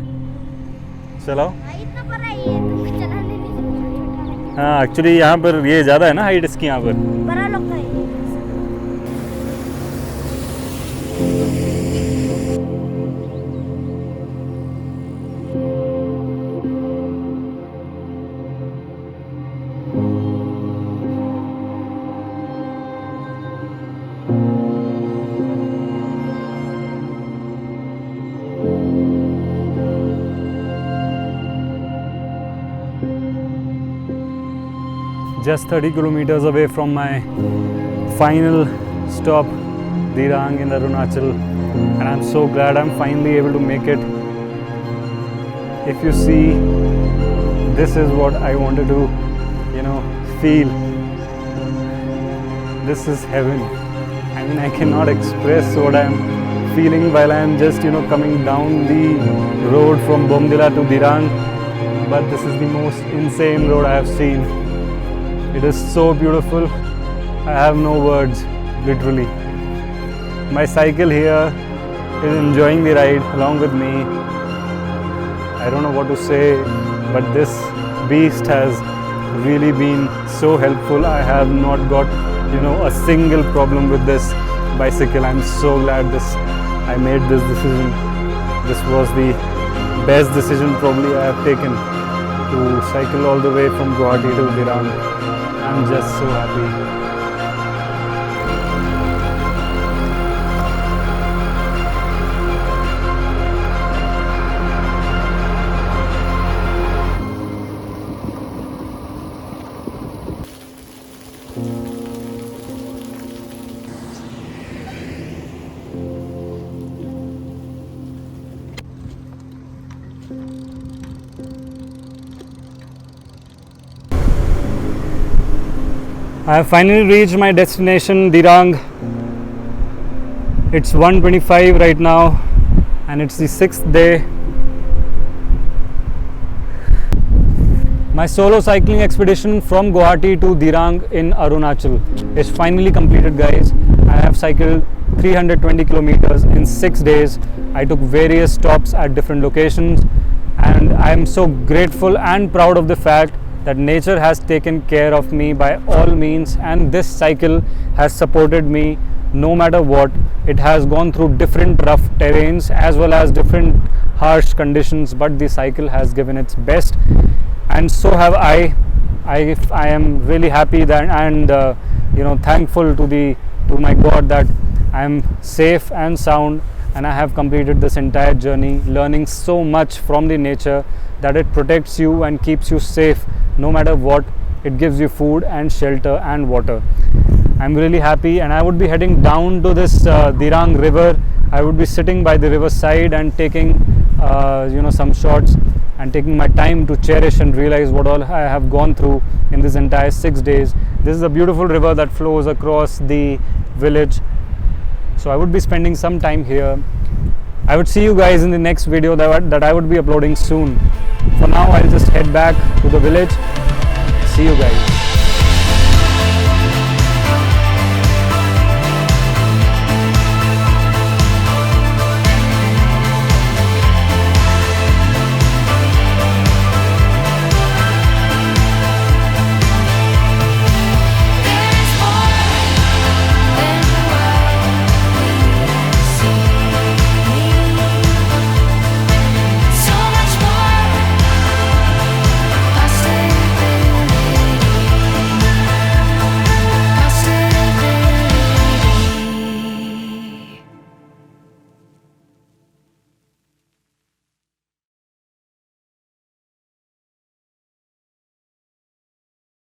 चलाओ। इतना बड़ा है ये, तुमको चलाने नहीं। हाँ, एक्चुअली यहाँ पर ये ज़्यादा है ना हाइट इसकी यहाँ पर। बड़ा लोग का है। Just 30 kilometers away from my final stop, Dirang in Arunachal, and I'm so glad I'm finally able to make it. If you see, this is what I wanted to, feel. This is heaven. I mean, I cannot express what I'm feeling while I'm just, coming down the road from Bomdila to Dirang, but this is the most insane road I have seen. It is so beautiful. I have no words, literally. My cycle here is enjoying the ride along with me. I don't know what to say, but this beast has really been so helpful. I have not got, a single problem with this bicycle. I'm so glad I made this decision. this was the best decision probably I have taken to cycle all the way from Guwahati to Dirang. I'm just so happy. I have finally reached my destination, Dirang. It's 1:25 right now, and it's the 6th day. My solo cycling expedition from Guwahati to Dirang in Arunachal is finally completed, guys. I have cycled 320 kilometers in 6 days. I took various stops at different locations, and I am so grateful and proud of the fact that nature has taken care of me by all means, and this cycle has supported me no matter what. It has gone through different rough terrains as well as different harsh conditions, but the cycle has given its best, and so have I am really happy that, and thankful to my God that I am safe and sound, and I have completed this entire journey learning so much from the nature, that it protects you and keeps you safe no matter what. It gives you food and shelter and water. I'm really happy, and I would be heading down to this Dirang river. I would be sitting by the river side and taking some shots and taking my time to cherish and realize what all I have gone through in this entire 6 days. This is a beautiful river that flows across the village, so I would be spending some time here. I would see you guys in the next video that I would be uploading soon. For now, I'll just head back to the village. See you guys.